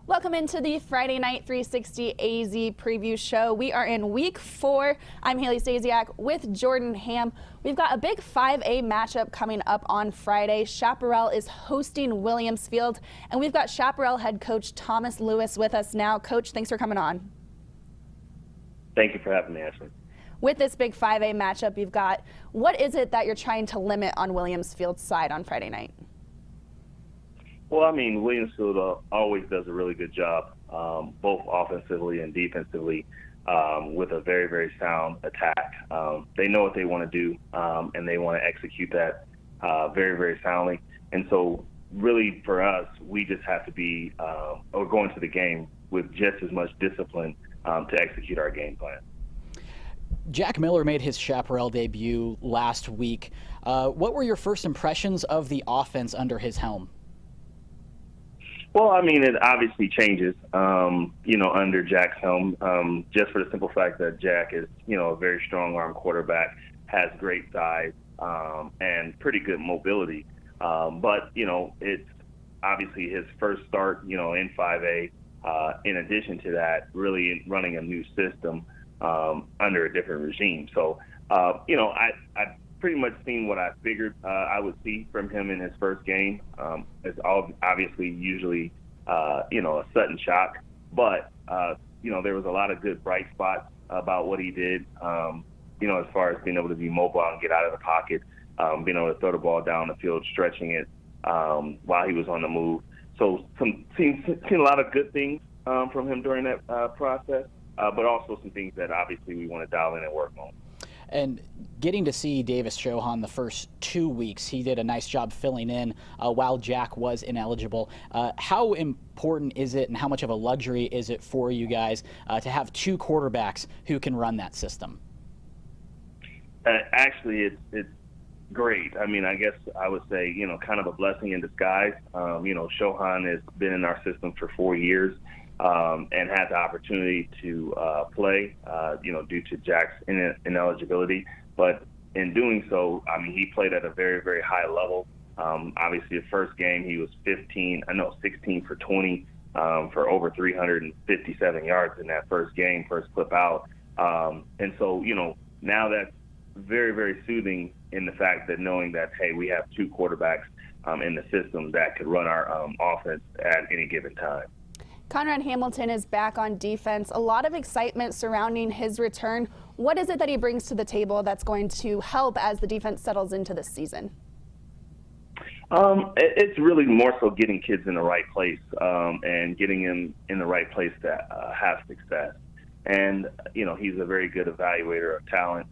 Welcome into the Friday Night 360 AZ preview show. We are in week 4. I'm Haley Stasiak with Jordan Ham. We've got a big 5A matchup coming up on Friday. Chaparral is hosting Williams Field, and we've got Chaparral head coach Thomas Lewis with us now. Coach, thanks for coming on. Thank you for having me, Ashley. With this big 5A matchup you've got, what is it that you're trying to limit on Williams Field's side on Friday night? Well, I mean, Williamsfield always does a really good job, both offensively and defensively, with a very, very sound attack. They know what they want to do, and they want to execute that very, very soundly. And so really for us, we just have to be or go into the game with just as much discipline to execute our game plan. Jack Miller made his Chaparral debut last week. What were your first impressions of the offense under his helm? Well, I mean, it obviously changes, under Jack's helm, just for the simple fact that Jack is, a very strong arm quarterback, has great size, and pretty good mobility. But, it's obviously his first start, in 5A. In addition to that, really running a new system under a different regime. So, I pretty much seen what I figured I would see from him in his first game. It's obviously usually, a sudden shock. But, there was a lot of good bright spots about what he did, as far as being able to be mobile and get out of the pocket, being able to throw the ball down the field, stretching it while he was on the move. So seen a lot of good things from him during that process, but also some things that obviously we want to dial in and work on. And getting to see Davis Chohan the first 2 weeks, he did a nice job filling in while Jack was ineligible. How important is it and how much of a luxury is it for you guys to have two quarterbacks who can run that system? Actually, it's great. I mean, I guess I would say, kind of a blessing in disguise. Chohan has been in our system for 4 years. And had the opportunity to play, due to Jack's ineligibility. But in doing so, I mean, he played at a very, very high level. Obviously, the first game, he was 16 for 20 for over 357 yards in that first game, first clip out. And so, now that's very, very soothing in the fact that knowing that, hey, we have two quarterbacks in the system that could run our offense at any given time. Conrad Hamilton is back on defense. A lot of excitement surrounding his return. What is it that he brings to the table that's going to help as the defense settles into this season? It's really more so getting kids in the right place and getting them in the right place to have success. And, he's a very good evaluator of talent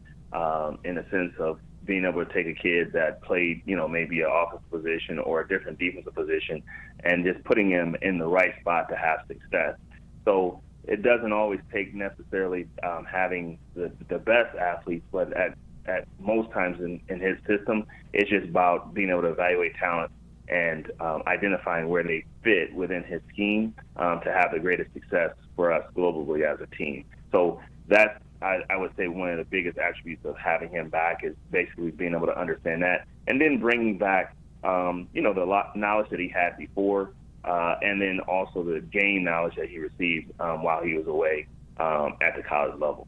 in a sense of being able to take a kid that played, maybe an offensive position or a different defensive position and just putting him in the right spot to have success. So it doesn't always take necessarily having the best athletes, but at most times in his system, it's just about being able to evaluate talent and identifying where they fit within his scheme to have the greatest success for us globally as a team. So that's, I would say, one of the biggest attributes of having him back is basically being able to understand that and then bringing back, the knowledge that he had before and then also the game knowledge that he received while he was away at the college level.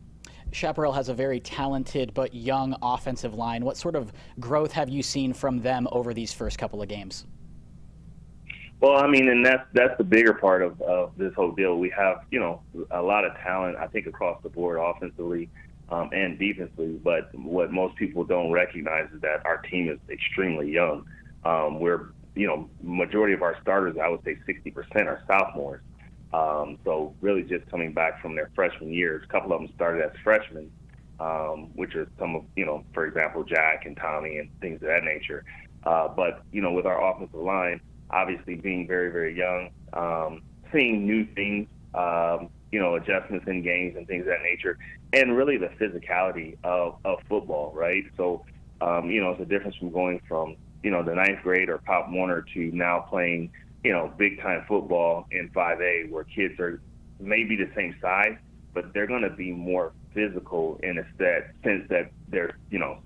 Chaparral has a very talented but young offensive line. What sort of growth have you seen from them over these first couple of games? Well, I mean, and that's the bigger part of this whole deal. We have, a lot of talent, I think, across the board, offensively and defensively. But what most people don't recognize is that our team is extremely young. We're, majority of our starters, I would say 60% are sophomores. So really just coming back from their freshman years. A couple of them started as freshmen, which are some of, for example, Jack and Tommy and things of that nature. But, with our offensive line, obviously being very, very young, seeing new things, adjustments in games and things of that nature, and really the physicality of football, right? So, it's a difference from going from, the ninth grade or Pop Warner to now playing, big-time football in 5A where kids are maybe the same size, but they're going to be more physical in a sense that they're,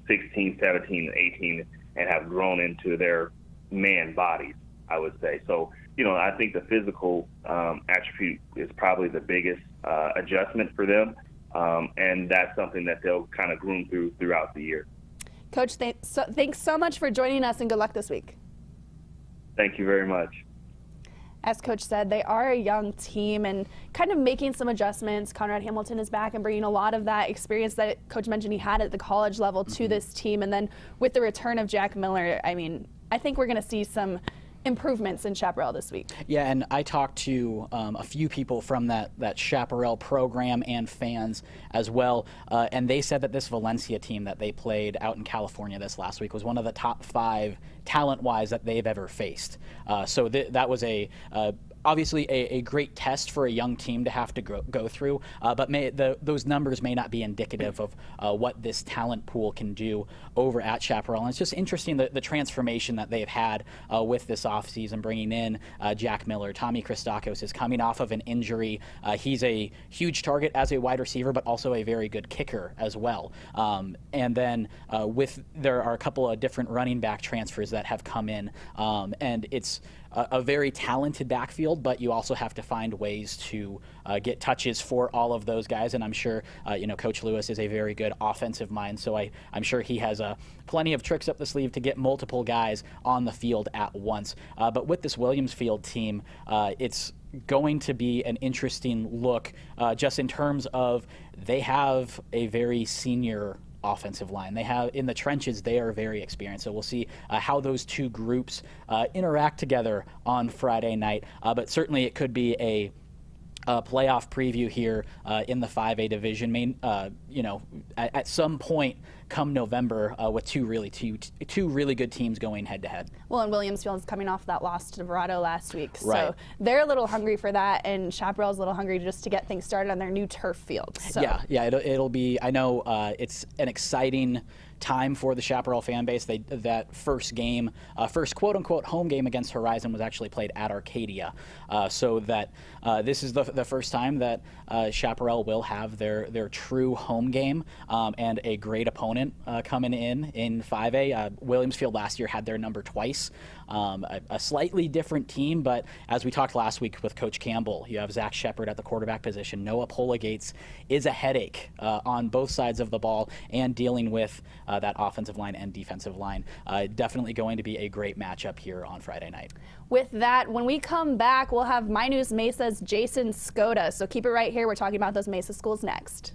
16, 17, 18 and have grown into their man bodies. I would say. So, I think the physical attribute is probably the biggest adjustment for them, and that's something that they'll kind of groom throughout the year. Coach, thanks so much for joining us, and good luck this week. Thank you very much. As Coach said, they are a young team and kind of making some adjustments. Conrad Hamilton is back and bringing a lot of that experience that Coach mentioned he had at the college level to this team. And then with the return of Jack Miller, I think we're going to see some improvements in Chaparral this week. Yeah, and I talked to a few people from that Chaparral program and fans as well, and they said that this Valencia team that they played out in California this last week was one of the top 5 talent-wise that they've ever faced. So that was obviously a great test for a young team to have to go through, but those numbers may not be indicative of what this talent pool can do over at Chaparral. And it's just interesting the transformation that they've had with this offseason, bringing in Jack Miller. Tommy Christakis is coming off of an injury. He's a huge target as a wide receiver, but also a very good kicker as well. And then there are a couple of different running back transfers that have come in, and it's a very talented backfield, but you also have to find ways to get touches for all of those guys. And I'm sure, Coach Lewis is a very good offensive mind, so I'm sure he has plenty of tricks up the sleeve to get multiple guys on the field at once. But with this Williams Field team, it's going to be an interesting look just in terms of they have a very senior offensive line. They have in the trenches, they are very experienced. So we'll see how those two groups interact together on Friday night. But certainly it could be a playoff preview here in the 5A division. At some point come November with two really good teams going head to head. Well, and Williamsfield is coming off that loss to Verado last week, right. So they're a little hungry for that, and Chaparral's a little hungry just to get things started on their new turf field. So. Yeah, it'll be. I know it's an exciting time for the Chaparral fan base. That first game, first quote unquote home game against Horizon was actually played at Arcadia, so that this is the first time that Chaparral will have their true home game and a great opponent coming in 5A. Williamsfield last year had their number twice. A slightly different team, but as we talked last week with Coach Campbell, you have Zach Shepard at the quarterback position. Noah Polagates is a headache on both sides of the ball and dealing with that offensive line and defensive line. Definitely going to be a great matchup here on Friday night. With that, when we come back, we'll have My News Mesa's Jason Skoda. So keep it right here. We're talking about those Mesa schools next.